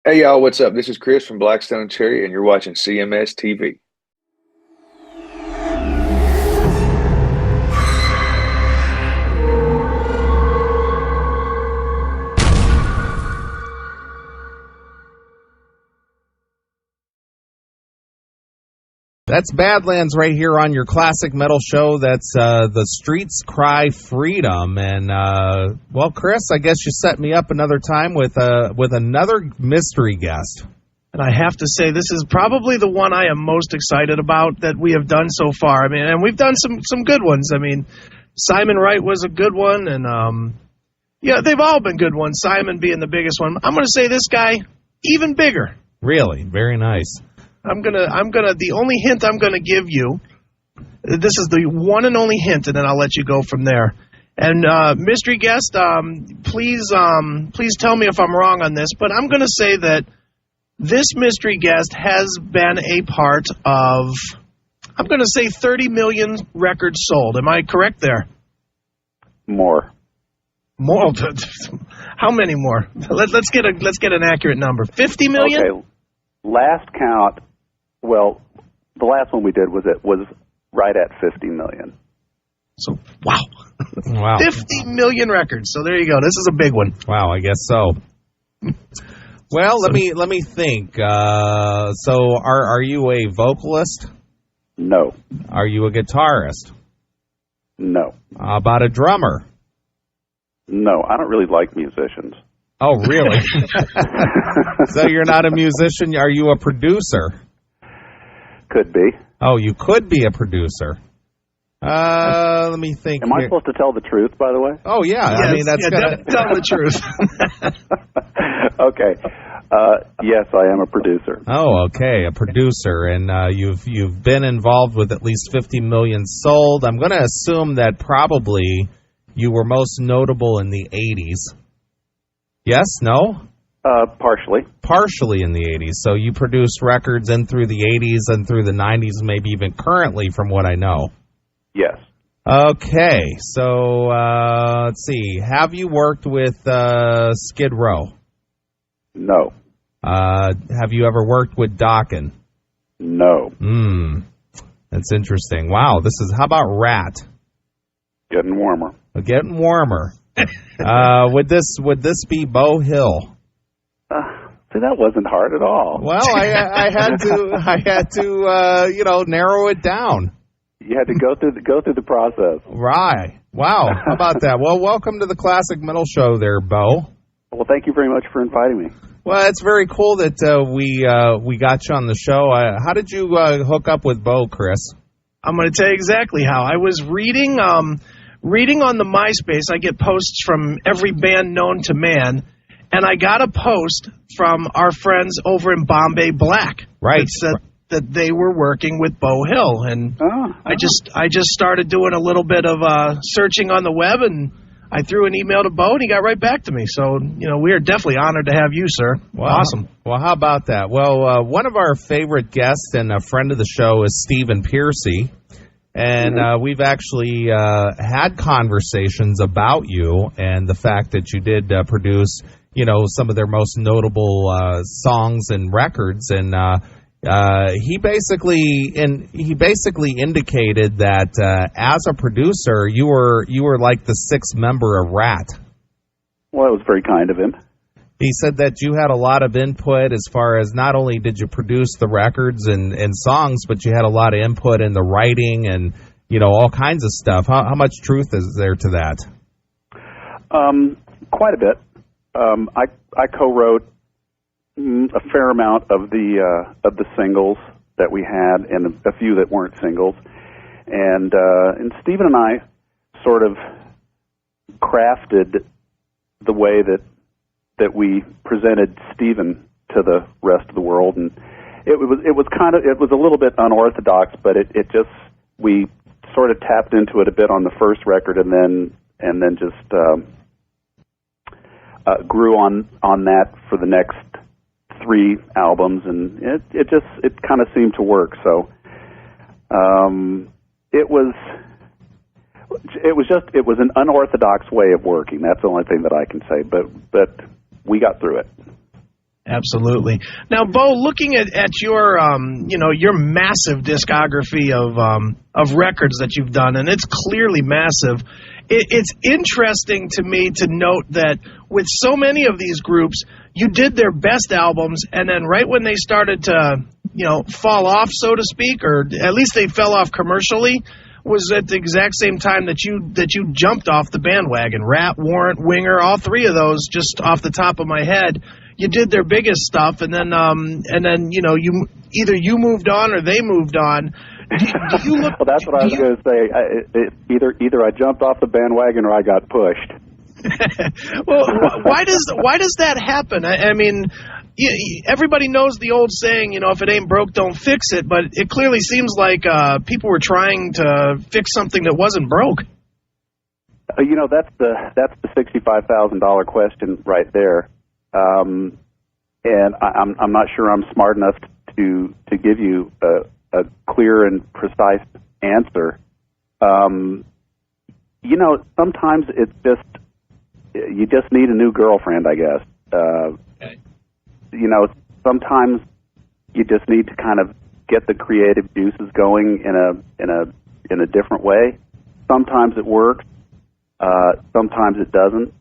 Hey y'all, what's up? This is Chris from Blackstone and Cherry, and you're watching CMS TV. That's Badlands right here on your classic metal show. That's The Streets Cry Freedom. And, well, Chris, I guess you set me up another time with another mystery guest. And I have to say, this is probably the one I am most excited about that we have done so far. I mean, and we've done some good ones. I mean, Simon Wright was a good one, and, yeah, they've all been good ones, Simon being the biggest one. I'm going to say this guy, even bigger. Really? Very nice. The only hint I'm gonna give you, this is the one and only hint, and then I'll let you go from there. And mystery guest, please tell me if I'm wrong on this, but I'm gonna say that this mystery guest has been a part of, I'm gonna say 30 million records sold. Am I correct there? More. More? How many more? Let's get an accurate number. 50 million? Okay. Last count. Well, the last one we did was right at 50 million. So, wow. Wow. 50 million records. So there you go. This is a big one. Wow, I guess so. Well, let me think. So are you a vocalist? No. Are you a guitarist? No. How about a drummer? No, I don't really like musicians. Oh, really? So you're not a musician? Are you a producer? Could be. Oh, you could be a producer. Let me think. Am I supposed to tell the truth, by the way? Oh, yeah. Yes, I mean, that's tell the truth. Okay. Yes, I am a producer. Oh, okay, a producer, and you've been involved with at least 50 million sold. I'm going to assume that probably you were most notable in the 80s. Yes? No? Partially. Partially in the 80s. So you produced records in through the 80s and through the 90s, maybe even currently, from what I know. Yes. Okay, so let's see. Have you worked with Skid Row? No. Have you ever worked with Dokken? No. That's interesting. Wow, how about Ratt? Getting warmer. Getting warmer. Would this be Beau Hill? See, that wasn't hard at all. Well, I had to narrow it down. You had to go through the process. Right. Wow. How about that? Well, welcome to the Classic Metal Show there, Beau. Well, thank you very much for inviting me. Well, it's very cool that we got you on the show. How did you hook up with Beau, Chris? I'm going to tell you exactly how. I was reading on the MySpace. I get posts from every band known to man, and I got a post from our friends over in Bombay Black. Right. That said that they were working with Beau Hill, and I just started doing a little bit of searching on the web, and I threw an email to Beau, and he got right back to me. So, we are definitely honored to have you, sir. Wow. Awesome. Well, how about that? Well, one of our favorite guests and a friend of the show is Stephen Piercy. And we've actually had conversations about you and the fact that you did produce, some of their most notable songs and records. And he basically indicated that as a producer, you were like the sixth member of Ratt. Well, that was very kind of him. He said that you had a lot of input as far as not only did you produce the records and songs, but you had a lot of input in the writing and, all kinds of stuff. How much truth is there to that? Quite a bit. I co-wrote a fair amount of the singles that we had and a few that weren't singles. And Stephen and I sort of crafted the way that we presented Stephen to the rest of the world, and it was a little bit unorthodox, but we sort of tapped into it a bit on the first record, and then just grew on that for the next 3 albums, and it kind of seemed to work. So it was an unorthodox way of working. That's the only thing that I can say, but we got through it. Absolutely. Now, Beau, looking at your your massive discography of records that you've done, and it's clearly massive. It's interesting to me to note that with so many of these groups, you did their best albums, and then right when they started to fall off, so to speak, or at least they fell off commercially, was at the exact same time that you jumped off the bandwagon. Ratt, Warrant, Winger, all three of those, just off the top of my head. You did their biggest stuff, and then you either you moved on or they moved on. Do you look? Well, that's what I was going to say. Either I jumped off the bandwagon or I got pushed. Well, why does that happen? I mean, everybody knows the old saying, if it ain't broke, don't fix it. But it clearly seems like people were trying to fix something that wasn't broke. That's the $65,000 question right there. And I'm not sure I'm smart enough to give you a clear and precise answer. Sometimes it's just you just need a new girlfriend, I guess. Okay. Sometimes you just need to kind of get the creative juices going in a different way. Sometimes it works, sometimes it doesn't,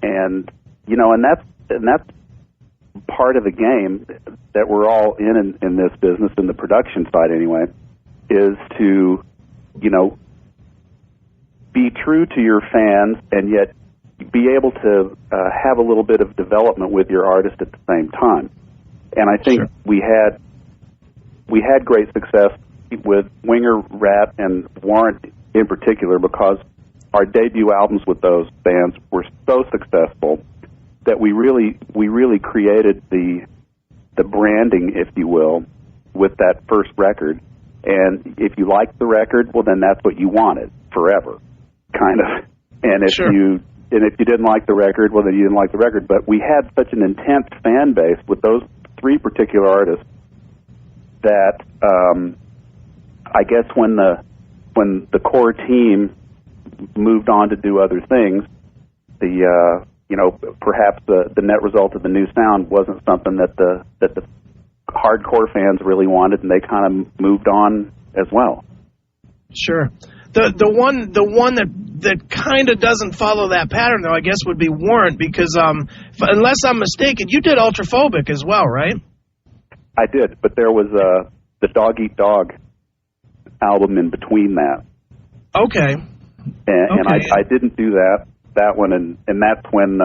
and that's part of the game that we're all in this business, in the production side anyway, is to be true to your fans and yet be able to have a little bit of development with your artist at the same time. And I think we had great success with Winger, Ratt, and Warrant in particular, because our debut albums with those bands were so successful that we really created the branding, if you will, with that first record. And if you liked the record, well, then that's what you wanted forever, kind of. And if you didn't like the record, well, then you didn't like the record. But we had such an intense fan base with those three particular artists that I guess when the core team moved on to do other things, perhaps the net result of the new sound wasn't something that the hardcore fans really wanted, and they kind of moved on as well. Sure. The one that kind of doesn't follow that pattern, though, I guess, would be Warrant, because unless I'm mistaken, you did Ultraphobic as well, right? I did, but there was the Dog Eat Dog album in between that. Okay. And I didn't do that one, and that's when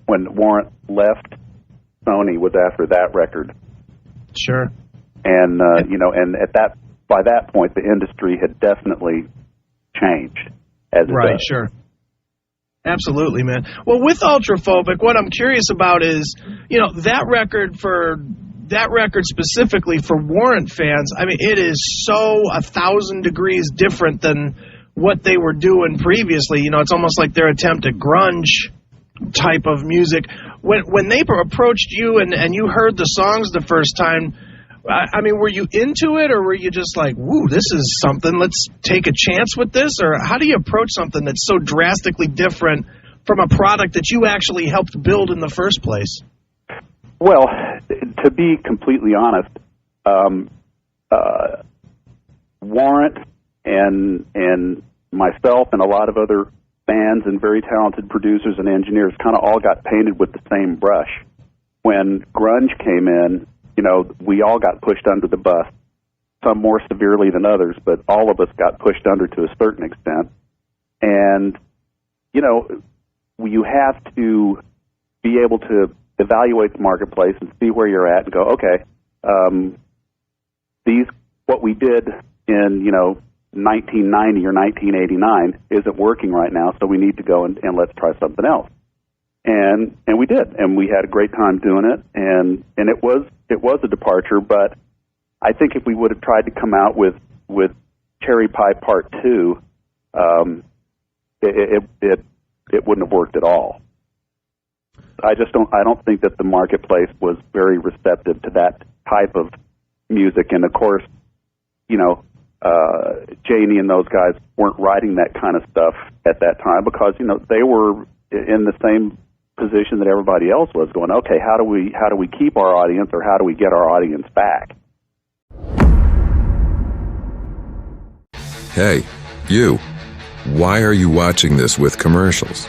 Warrant left Sony, was after that record. Sure. And and by that point, the industry had definitely changed. As it right. does. Sure. Absolutely, man. Well, with Ultraphobic, what I'm curious about is, that record specifically for Warrant fans. I mean, it is so 1,000 degrees different than what they were doing previously. It's almost like their attempt at grunge type of music. When they approached you and you heard the songs the first time, I mean, were you into it, or were you just like, woo, this is something, let's take a chance with this? Or how do you approach something that's so drastically different from a product that you actually helped build in the first place? Well, to be completely honest, Warrant and myself and a lot of other bands and very talented producers and engineers kind of all got painted with the same brush. When grunge came in, we all got pushed under the bus, some more severely than others, but all of us got pushed under to a certain extent. And, you have to be able to evaluate the marketplace and see where you're at and go, okay, what we did in, 1990 or 1989 isn't working right now, so we need to go and let's try something else. And we did, and we had a great time doing it, and it was a departure, but I think if we would have tried to come out with Cherry Pie Part 2, it wouldn't have worked at all. I don't think that the marketplace was very receptive to that type of music, and of course, Janie and those guys weren't writing that kind of stuff at that time because they were in the same position that everybody else was, going, okay, how do we keep our audience, or how do we get our audience back? Hey, you. Why are you watching this with commercials?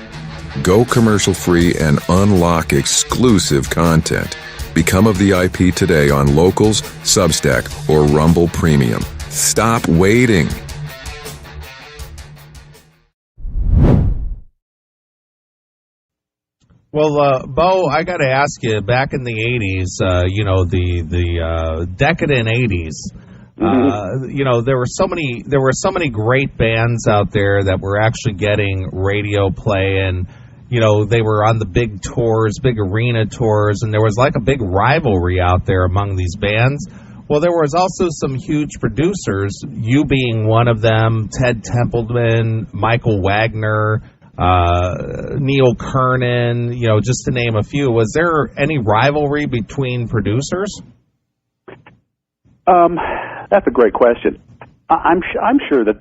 Go commercial-free and unlock exclusive content. Become a VIP today on Locals, Substack, or Rumble Premium. Stop waiting. Well, Beau, I got to ask you, back in the 80s, the decadent 80s, there were so many great bands out there that were actually getting radio play, and they were on the big tours, big arena tours, and there was like a big rivalry out there among these bands. Well, there was also some huge producers, you being one of them, Ted Templeman, Michael Wagner, Neil Kernan, just to name a few. Was there any rivalry between producers? That's a great question. I'm sure that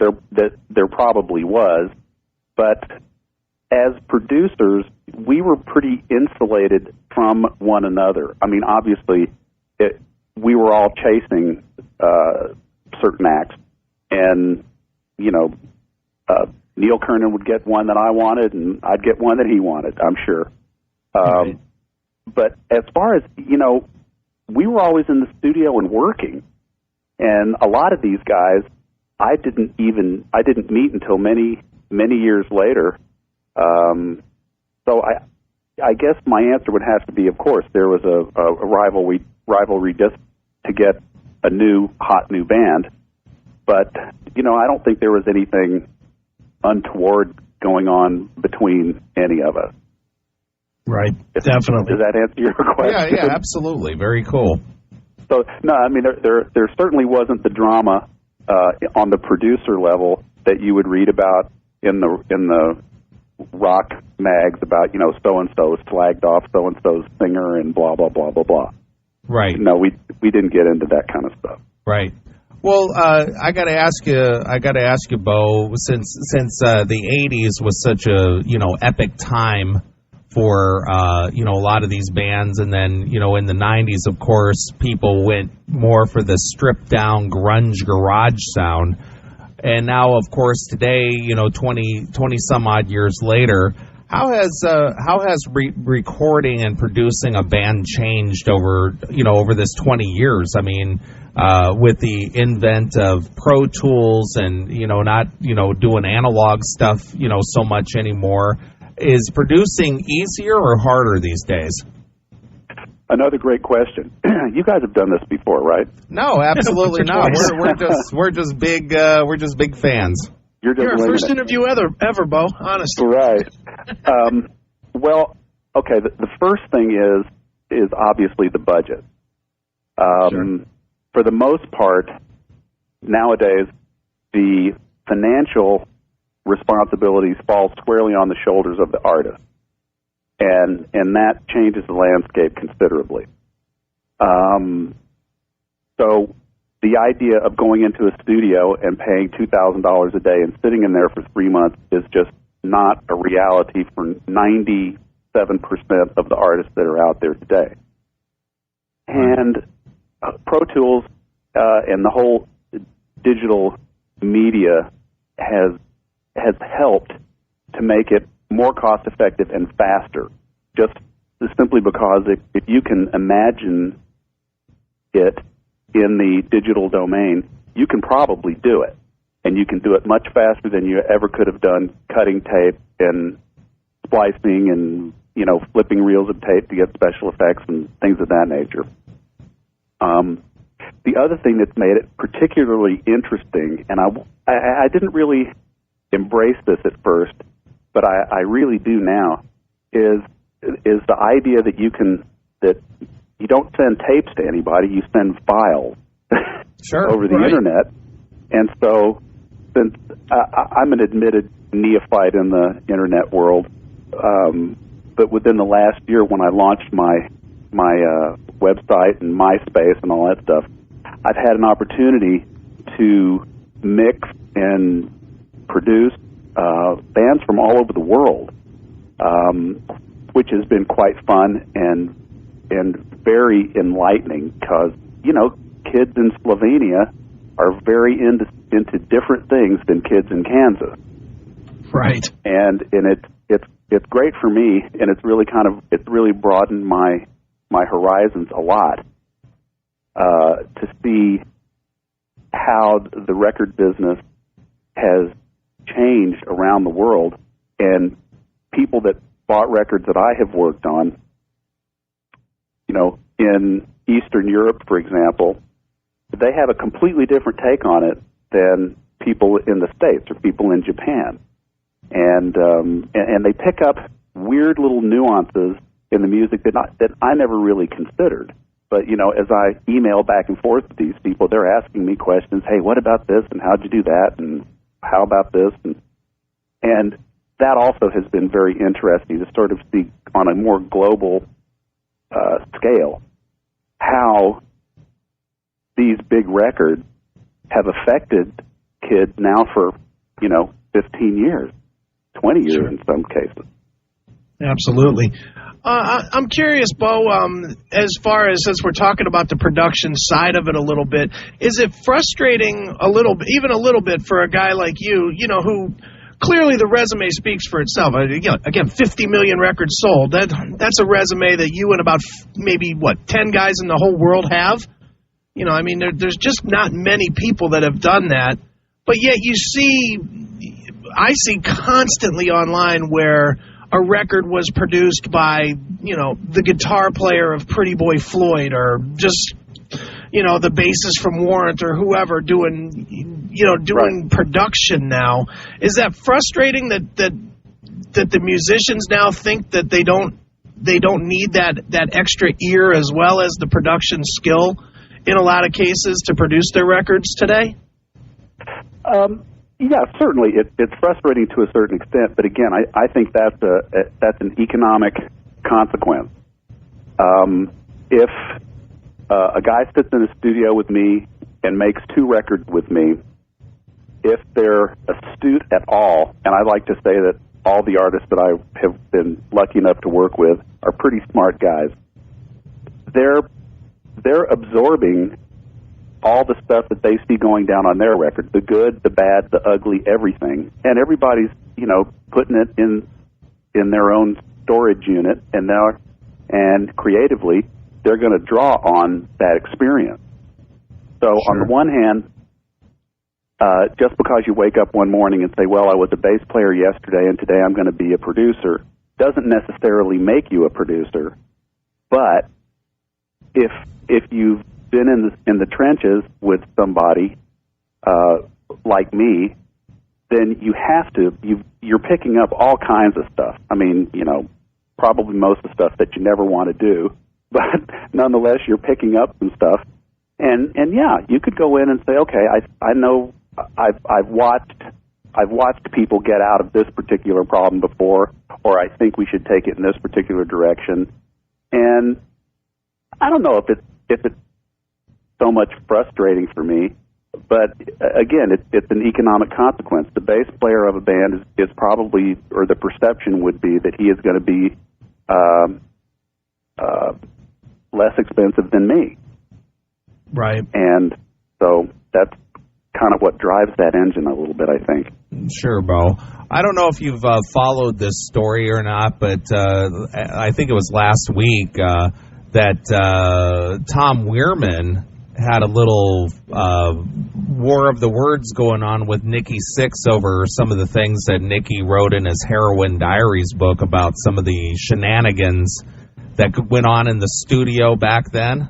there probably was, but as producers, we were pretty insulated from one another. I mean, obviously, we were all chasing certain acts, and Neil Kernan would get one that I wanted, and I'd get one that he wanted, I'm sure. Right. But as far as, we were always in the studio and working, and a lot of these guys I didn't meet until many, many years later. So I guess my answer would have to be, of course, there was a rivalry just to get a hot new band. But, I don't think there was anything untoward going on between any of us. Right, definitely. Does that answer your question? Yeah, absolutely. Very cool. So, no, I mean, there certainly wasn't the drama on the producer level that you would read about in the rock mags about, so-and-so slagged off so-and-so's singer and blah, blah, blah, blah, blah. Right. No, we didn't get into that kind of stuff. Right. Well, I got to ask you, Beau, since the 80s was such a, epic time for, a lot of these bands. And then, in the 90s, of course, people went more for the stripped down grunge garage sound. And now, of course, today, 20 some odd years later, how has recording and producing a band changed over this 20 years? I mean, with the invent of Pro Tools and, not, doing analog stuff, so much anymore, is producing easier or harder these days? Another great question. You guys have done this before, right? No, absolutely not. We're just big fans. You're our first interview ever, Beau. Honestly. Right. Well, okay. The first thing is obviously the budget. Sure. For the most part, nowadays, the financial responsibilities fall squarely on the shoulders of the artist, and that changes the landscape considerably. So the idea of going into a studio and paying $2,000 a day and sitting in there for 3 months is just not a reality for 97% of the artists that are out there today. And Pro Tools and the whole digital media has helped to make it more cost effective and faster, just simply because if you can imagine it in the digital domain, you can probably do it, and you can do it much faster than you ever could have done cutting tape and splicing and flipping reels of tape to get special effects and things of that nature. The other thing that's made it particularly interesting, and I didn't really embrace this at first, but I really do now, is the idea that you don't send tapes to anybody, you send files over the internet. And so, since I'm an admitted neophyte in the internet world, but within the last year when I launched my website and MySpace and all that stuff, I've had an opportunity to mix and produce bands from all over the world. which has been quite fun and very enlightening because, kids in Slovenia are very into different things than kids in Kansas. Right. And it's great for me, and it's really broadened my horizons a lot to see how the record business has changed around the world, and people that bought records that I have worked on, in Eastern Europe, for example, they have a completely different take on it than people in the States or people in Japan. And they pick up weird little nuances in the music that I never really considered. But, as I email back and forth with these people, they're asking me questions. Hey, what about this? And how'd you do that? And how about this? And that also has been very interesting to sort of see on a more global scale how these big records have affected kids now for, 15 years, 20 years Sure. in some cases. Absolutely. I'm curious, Beau, as far as, since we're talking about the production side of it a little bit, is it frustrating even a little bit for a guy like you, who clearly the resume speaks for itself. Again, 50 million records sold. That's a resume that you and about maybe, 10 guys in the whole world have? There's just not many people that have done that. But yet I see constantly online where a record was produced by, the guitar player of Pretty Boy Floyd, or just, the bassist from Warrant, or whoever doing Right. production now. Is that frustrating that the musicians now think that they don't need that extra ear as well as the production skill in a lot of cases to produce their records today? Yeah, certainly. It's frustrating to a certain extent, but again, I think that's an economic consequence. If a guy sits in a studio with me and makes 2 records with me, if they're astute at all, and I like to say that all the artists that I have been lucky enough to work with are pretty smart guys, they're absorbing all the stuff that they see going down on their record, the good, the bad, the ugly, everything. And everybody's, putting it in their own storage unit, and creatively, they're going to draw on that experience. So on the one hand, just because you wake up one morning and say, well, I was a bass player yesterday and today I'm going to be a producer, doesn't necessarily make you a producer. But if you've been in the trenches with somebody like me, then you're picking up all kinds of stuff. Probably most of the stuff that you never want to do, but nonetheless, you're picking up some stuff. And yeah, you could go in and say, okay, I know I've watched people get out of this particular problem before, or I think we should take it in this particular direction. And I don't know if it's so much frustrating for me, but again, it's an economic consequence. The bass player of a band is probably, or the perception would be that he is going to be less expensive than me. Right. And so that's kind of what drives that engine a little bit, I think. Sure, Beau. I don't know if you've followed this story or not, but I think it was last week that Tom Weirman had a little war of the words going on with Nikki Sixx over some of the things that Nikki wrote in his Heroin Diaries book about some of the shenanigans that went on in the studio back then.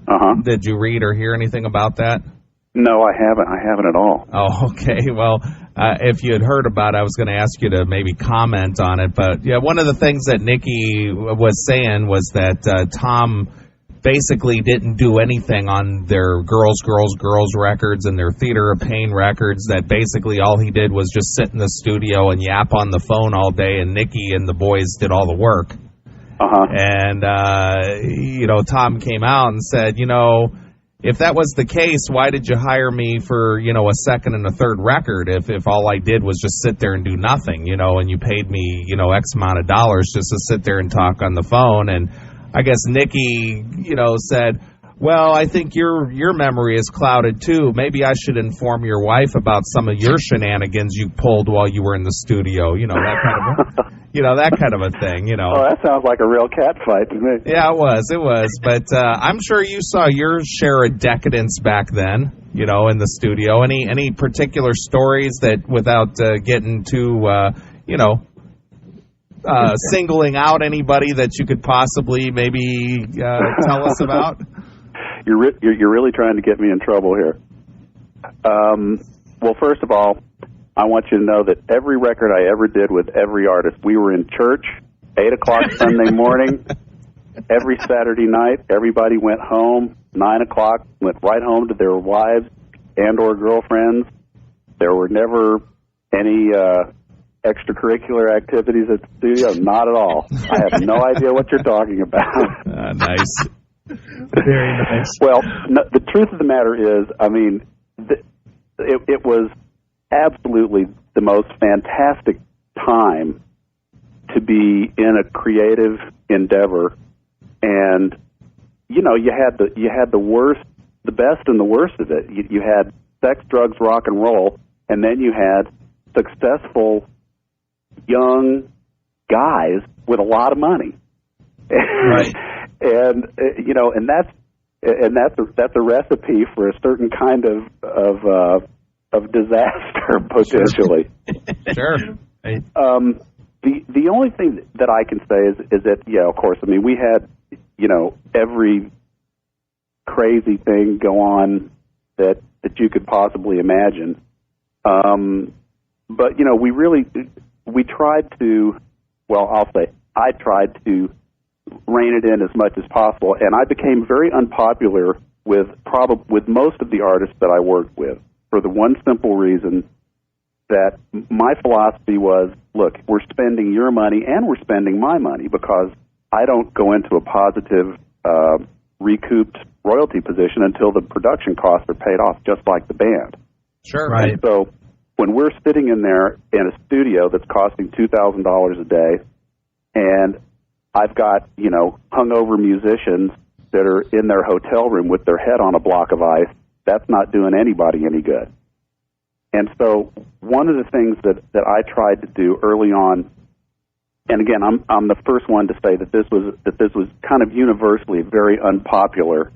Uh-huh. Did you read or hear anything about that? No, I haven't. I haven't at all. Oh, okay. Well, if you had heard about it, I was going to ask you to maybe comment on it. But, yeah, one of the things that Nikki was saying was that Tom basically didn't do anything on their Girls records and their Theater of Pain records, that basically all he did was just sit in the studio and yap on the phone all day, and Nikki and the boys did all the work. Uh-huh. And, Tom came out and said, if that was the case, why did you hire me for, a second and a third record if all I did was just sit there and do nothing, and you paid me, X amount of dollars just to sit there and talk on the phone? And I guess Nikki, said, well, I think your memory is clouded too. Maybe I should inform your wife about some of your shenanigans you pulled while you were in the studio. That kind of a thing. Oh, that sounds like a real cat fight to me. Yeah, it was. But I'm sure you saw your share of decadence back then. In the studio. Any particular stories that, without getting too, singling out anybody that you could possibly maybe tell us about? You're really trying to get me in trouble here. Well, first of all, I want you to know that every record I ever did with every artist, we were in church, 8 o'clock Sunday morning, every Saturday night. Everybody went home, 9 o'clock, went right home to their wives and or girlfriends. There were never any extracurricular activities at the studio, not at all. I have no idea what you're talking about. Nice. Very nice. Well, no, the truth of the matter is, I mean, it was absolutely the most fantastic time to be in a creative endeavor, and you had the worst, the best, and the worst of it. You had sex, drugs, rock and roll, and then you had successful young guys with a lot of money. Right. And that's a recipe for a certain kind of disaster potentially. Sure. The only thing that I can say is that, of course, I mean, we had every crazy thing go on that you could possibly imagine. But we tried to, I tried to rein it in as much as possible, and I became very unpopular with most of the artists that I worked with, for the one simple reason that my philosophy was, look, we're spending your money and we're spending my money, because I don't go into a positive recouped royalty position until the production costs are paid off, just like the band. Sure. Right. And so when we're sitting in there in a studio that's costing $2,000 a day, and I've got, hungover musicians that are in their hotel room with their head on a block of ice, that's not doing anybody any good. And so one of the things that I tried to do early on, and again, I'm the first one to say that this was kind of universally very unpopular,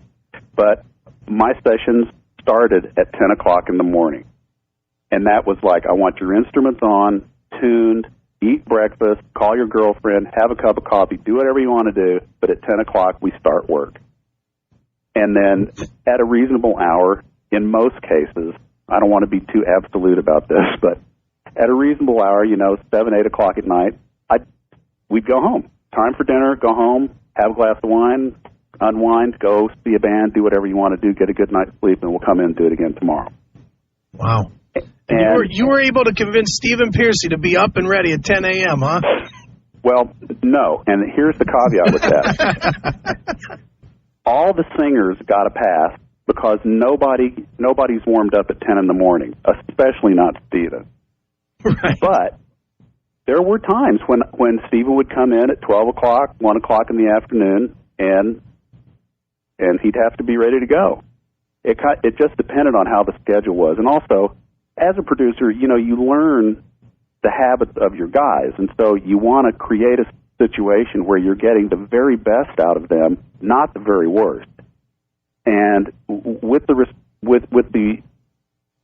but my sessions started at 10 o'clock in the morning. And that was like, I want your instruments on, tuned, eat breakfast, call your girlfriend, have a cup of coffee, do whatever you want to do, but at 10 o'clock we start work. And then at a reasonable hour, in most cases, I don't want to be too absolute about this, but at a reasonable hour, 7, 8 o'clock at night, we'd go home. Time for dinner, go home, have a glass of wine, unwind, go see a band, do whatever you want to do, get a good night's sleep, and we'll come in and do it again tomorrow. Wow. And you were able to convince Stephen Pearcy to be up and ready at 10 a.m., huh? Well, no, and here's the caveat with that. All the singers got a pass because nobody's warmed up at 10 in the morning, especially not Stephen. Right. But there were times when Stephen would come in at 12 o'clock, 1 o'clock in the afternoon, and he'd have to be ready to go. It just depended on how the schedule was. And also, as a producer, you learn the habits of your guys, and so you want to create a situation where you're getting the very best out of them, not the very worst. And with the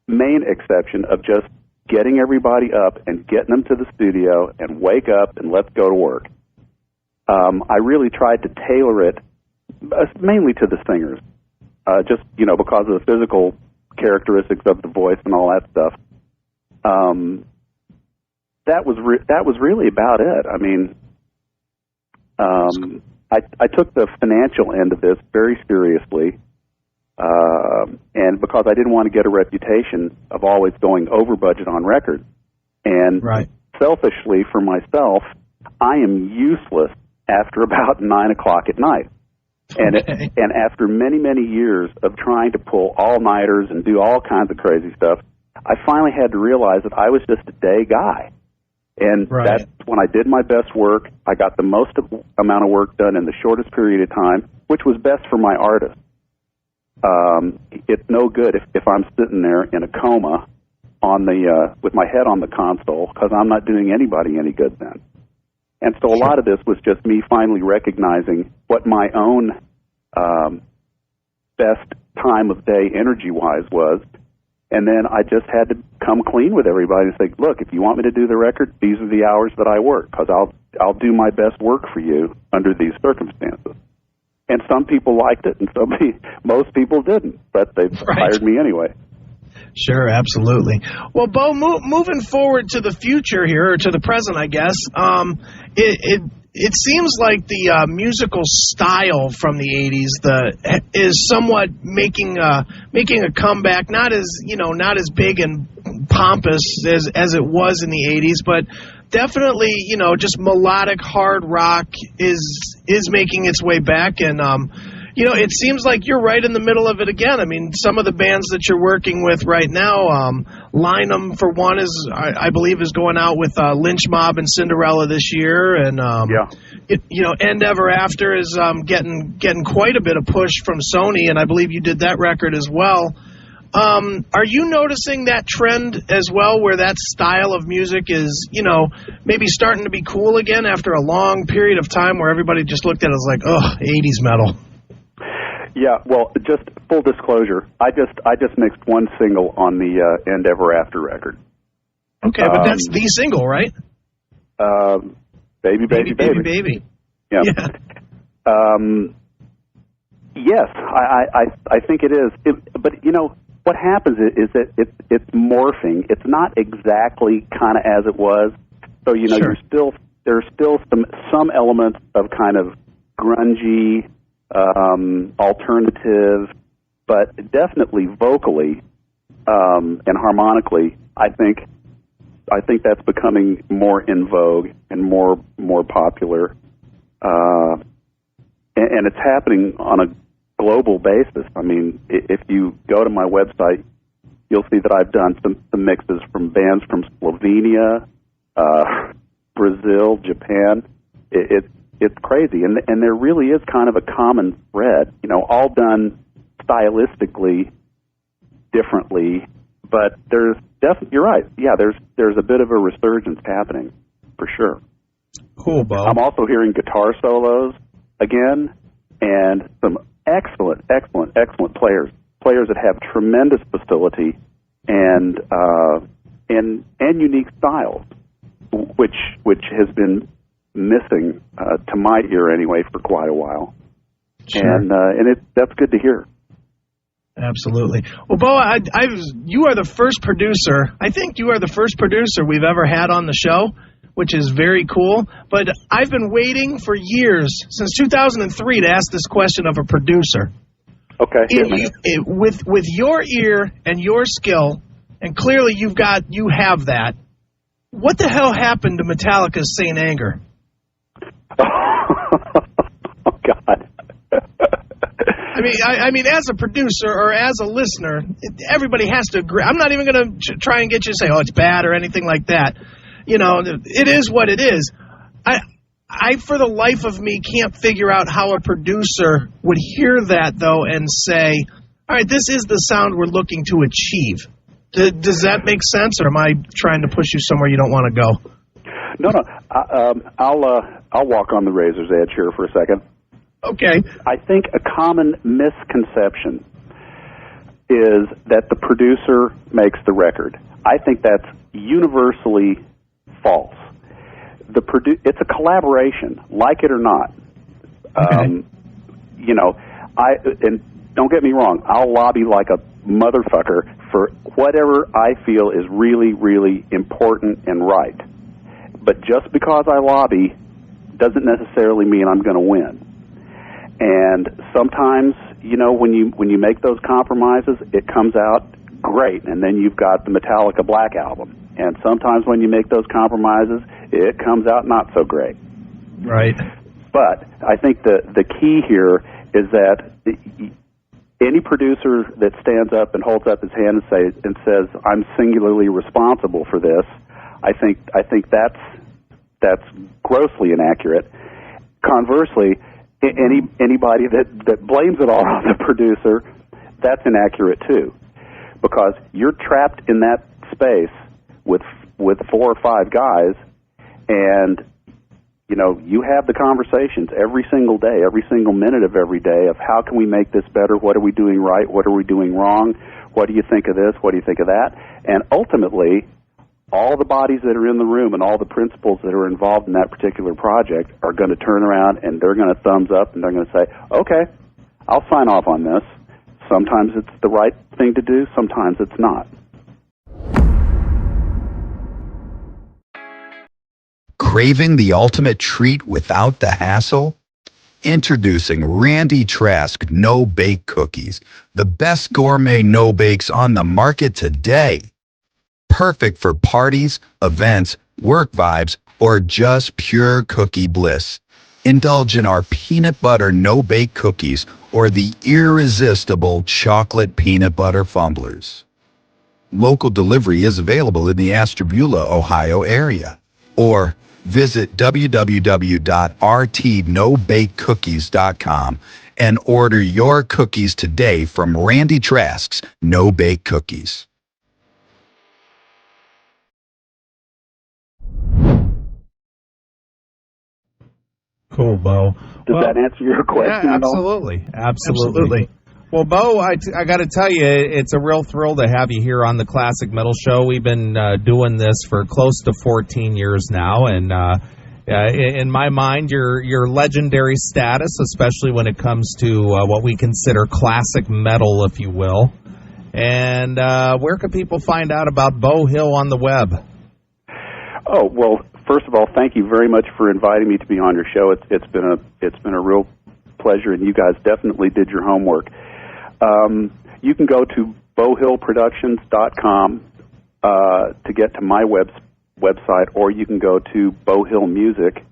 main exception of just getting everybody up and getting them to the studio and wake up and let's go to work, I really tried to tailor it mainly to the singers, just because of the physical characteristics of the voice and all that stuff. That was really about it. I mean, I took the financial end of this very seriously, and because I didn't want to get a reputation of always going over budget on record. And right. Selfishly for myself, I am useless after about 9 o'clock at night. And and after many, many years of trying to pull all-nighters and do all kinds of crazy stuff, I finally had to realize that I was just a day guy. And that's when I did my best work. I got the most amount of work done in the shortest period of time, which was best for my artist. It's no good if I'm sitting there in a coma on the with my head on the console, because I'm not doing anybody any good then. And so a lot of this was just me finally recognizing what my own best time of day energy-wise was. And then I just had to come clean with everybody and say, look, if you want me to do the record, these are the hours that I work, because I'll do my best work for you under these circumstances. And some people liked it, and most people didn't, but they hired me anyway. Sure, absolutely. Well, Beau, moving forward to the future here, or to the present, I guess, it seems like the musical style from the 80s is somewhat making a comeback, not as big and pompous as it was in the 80s, but definitely, just melodic hard rock is making its way back, and it seems like you're right in the middle of it again. I mean, some of the bands that you're working with right now, Lynam, for one, I believe is going out with Lynch Mob and Cinderella this year, and End Ever After is getting quite a bit of push from Sony, and I believe you did that record as well. Are you noticing that trend as well, where that style of music is, maybe starting to be cool again after a long period of time where everybody just looked at it as like, 80s metal? Yeah, well, just full disclosure, I just mixed one single on the End Ever After record. Okay, but that's the single, right? Baby. Yeah. Yes, I think it is. But what happens is that it's morphing. It's not exactly kind of as it was. So sure. There's still some elements of kind of grungy, alternative, but definitely vocally and harmonically, I think that's becoming more in vogue and more popular, and it's happening on a global basis. I mean, if you go to my website, you'll see that I've done some mixes from bands from Slovenia, Brazil, Japan. It's crazy, and there really is kind of a common thread, all done stylistically differently, but there's definitely, you're right, yeah, there's a bit of a resurgence happening, for sure. Cool, Beau. I'm also hearing guitar solos again, and some excellent players that have tremendous facility and unique styles, which has been missing to my ear anyway for quite a while. Sure. And that's good to hear. Absolutely. Well, Beau, you are the first producer. I think you are the first producer we've ever had on the show, which is very cool. But I've been waiting for years, since 2003, to ask this question of a producer. Okay. With your ear and your skill, and clearly you have that. What the hell happened to Metallica's Saint Anger? Oh God. I mean, as a producer or as a listener, everybody has to agree. I'm not even going to try and get you to say, "Oh, it's bad" or anything like that. It is what it is. I for the life of me can't figure out how a producer would hear that though and say, "All right, this is the sound we're looking to achieve." Does that make sense, or am I trying to push you somewhere you don't want to go? No. I'll walk on the razor's edge here for a second. Okay. I think a common misconception is that the producer makes the record. I think that's universally false. It's a collaboration, like it or not. Okay. And don't get me wrong, I'll lobby like a motherfucker for whatever I feel is really, really important and right. But just because I lobby doesn't necessarily mean I'm going to win. And sometimes, when you make those compromises, it comes out great, and then you've got the Metallica Black Album. And sometimes when you make those compromises, it comes out not so great. Right. But I think the key here is that any producer that stands up and holds up his hand and says, "I'm singularly responsible for this," I think that's grossly inaccurate. Conversely, anybody that blames it all on the producer, that's inaccurate too, because you're trapped in that space with 4 or 5 guys, and you have the conversations every single day, every single minute of every day of how can we make this better, what are we doing right, what are we doing wrong, what do you think of this, what do you think of that, and ultimately all the bodies that are in the room and all the principals that are involved in that particular project are going to turn around and they're going to thumbs up and they're going to say, okay, I'll sign off on this. Sometimes it's the right thing to do, sometimes it's not. Craving the ultimate treat without the hassle? Introducing Randy Trask no-bake cookies, the best gourmet no-bakes on the market today. Perfect for parties, events, work vibes, or just pure cookie bliss. Indulge in our peanut butter no-bake cookies or the irresistible chocolate peanut butter fumblers. Local delivery is available in the Ashtabula, Ohio area. Or visit www.rtnobakecookies.com and order your cookies today from Randy Trask's No-Bake Cookies. Cool, Beau. Does that answer your question? Yeah, absolutely. Well, Beau, I got to tell you, it's a real thrill to have you here on the Classic Metal Show. We've been doing this for close to 14 years now, and in my mind, your legendary status, especially when it comes to what we consider classic metal, if you will. And where can people find out about Beau Hill on the web? Oh, well, first of all, thank you very much for inviting me to be on your show. It's been a real pleasure, and you guys definitely did your homework. You can go to beauhillproductions.com to get to my website, or you can go to Beau Hill Music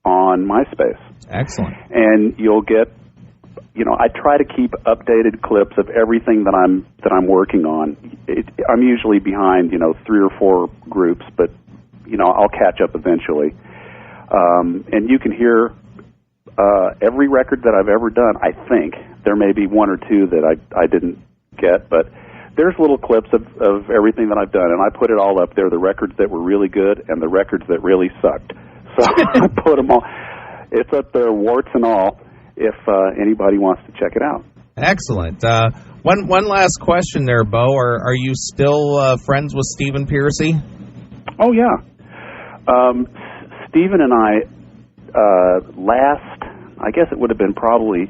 on MySpace. Excellent. And you'll get, I try to keep updated clips of everything that I'm working on. I'm usually behind, 3 or 4 groups, but I'll catch up eventually. And you can hear every record that I've ever done. I think there may be 1 or 2 that I didn't get, but there's little clips of everything that I've done, and I put it all up there, the records that were really good and the records that really sucked. So I put them all. It's up there, warts and all, if anybody wants to check it out. Excellent. One last question there, Beau. Are you still friends with Stephen Piercy? Oh, yeah. Stephen and I, I guess it would have been probably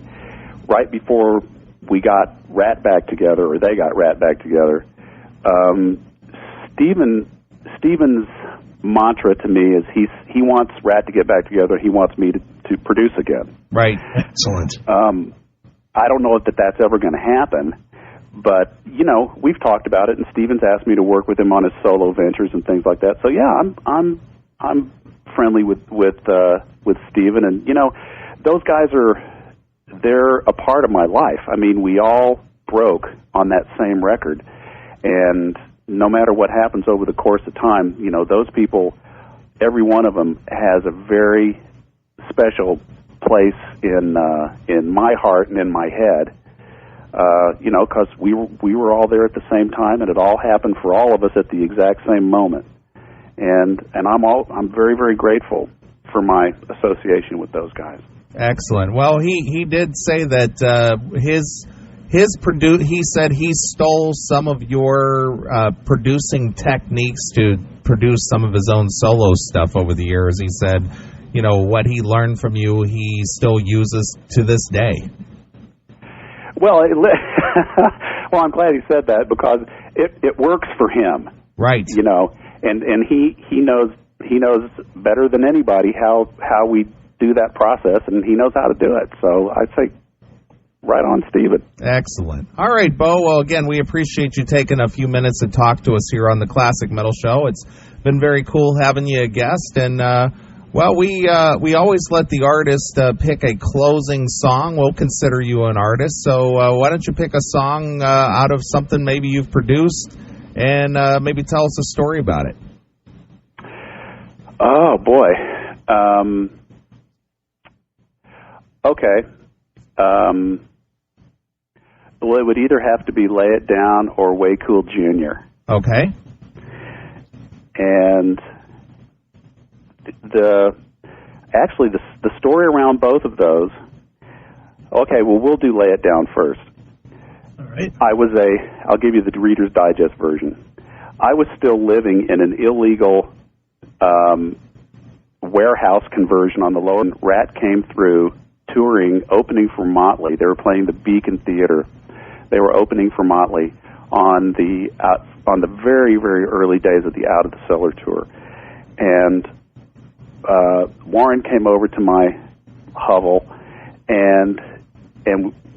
right before we got Ratt back together, or they got Ratt back together. Stephen's mantra to me is he wants Ratt to get back together. He wants me to produce again. Right. Excellent. I don't know if that's ever going to happen, but we've talked about it, and Stephen's asked me to work with him on his solo ventures and things like that. So yeah, I'm friendly with Stephen, and those guys they're a part of my life. I mean, we all broke on that same record, and no matter what happens over the course of time, those people, every one of them has a very special place in my heart and in my head. Because we were all there at the same time, and it all happened for all of us at the exact same moment. And I'm very, very grateful for my association with those guys. Excellent. Well, he did say that he said he stole some of your producing techniques to produce some of his own solo stuff over the years. He said, what he learned from you, he still uses to this day. Well, well, I'm glad he said that, because it works for him. Right. And he knows better than anybody how we do that process, and he knows how to do it. So I'd say right on, Stephen. Excellent. All right, Beau. Well, again, we appreciate you taking a few minutes to talk to us here on the Classic Metal Show. It's been very cool having you a guest, and Well, we always let the artist pick a closing song. We'll consider you an artist. So why don't you pick a song out of something maybe you've produced and maybe tell us a story about it. Oh, boy. Okay. Well, it would either have to be Lay It Down or Way Cool Jr. Okay. And the story around both of those. Okay, well, we'll do Lay It Down first. All right. I'll give you the Reader's Digest version. I was still living in an illegal warehouse conversion on the lower. Ratt came through touring, opening for Motley. They were playing the Beacon Theater. They were opening for Motley on the very, very early days of the Out of the Cellar tour. And Warrant came over to my hovel, and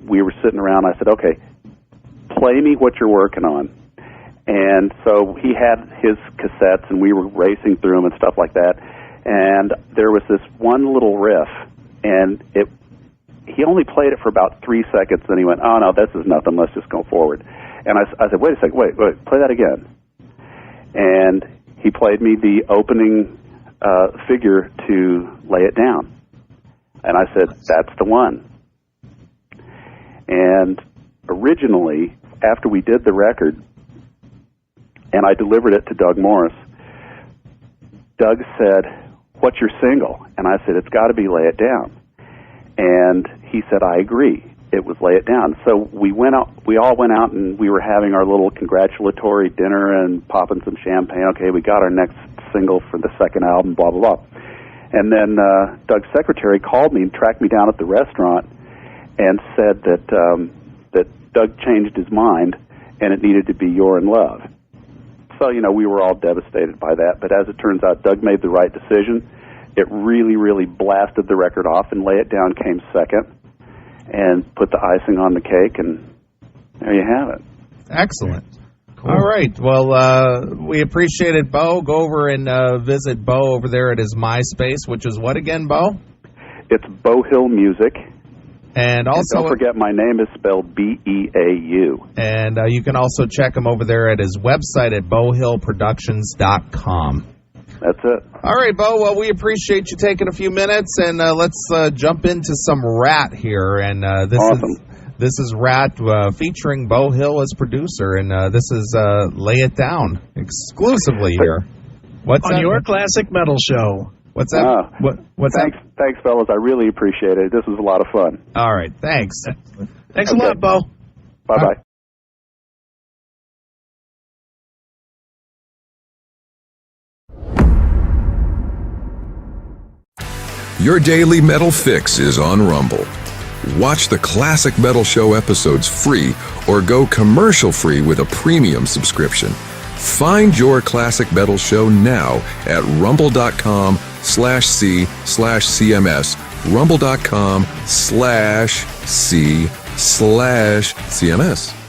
we were sitting around. I said, okay, play me what you're working on. And so he had his cassettes, and we were racing through them and stuff like that. And there was this one little riff, and he only played it for about 3 seconds. Then he went, oh, no, this is nothing. Let's just go forward. And I said, wait a second, wait, play that again. And he played me the opening figure to Lay It Down. And I said, that's the one. And originally, after we did the record, and I delivered it to Doug Morris, Doug said, what's your single? And I said, it's got to be Lay It Down. And he said, I agree. It was Lay It Down. So we all went out and we were having our little congratulatory dinner and popping some champagne. Okay, we got our next single for the second album, blah, blah, blah. And then Doug's secretary called me and tracked me down at the restaurant and said that Doug changed his mind and it needed to be You're in Love. So, we were all devastated by that. But as it turns out, Doug made the right decision. It really, really blasted the record off, and Lay It Down came second and put the icing on the cake, and there you have it. Excellent. Cool. All right. Well, we appreciate it, Beau. Go over and visit Beau over there at his MySpace, which is what again, Beau? It's Beau Hill Music. And also, don't forget, my name is spelled B-E-A-U. And you can also check him over there at his website at beauhillproductions.com. That's it. All right, Beau. Well, we appreciate you taking a few minutes, and let's jump into some Ratt here. And this is Ratt featuring Beau Hill as producer, and this is Lay It Down exclusively here. What's on your classic metal show? What's that? What's thanks, that? Thanks, fellas. I really appreciate it. This was a lot of fun. All right, thanks. Thanks a lot, Beau. Bye-bye. Your daily metal fix is on Rumble. Watch the Classic Metal Show episodes free or go commercial-free with a premium subscription. Find your Classic Metal Show now at rumble.com/C/CMS, rumble.com/C/CMS.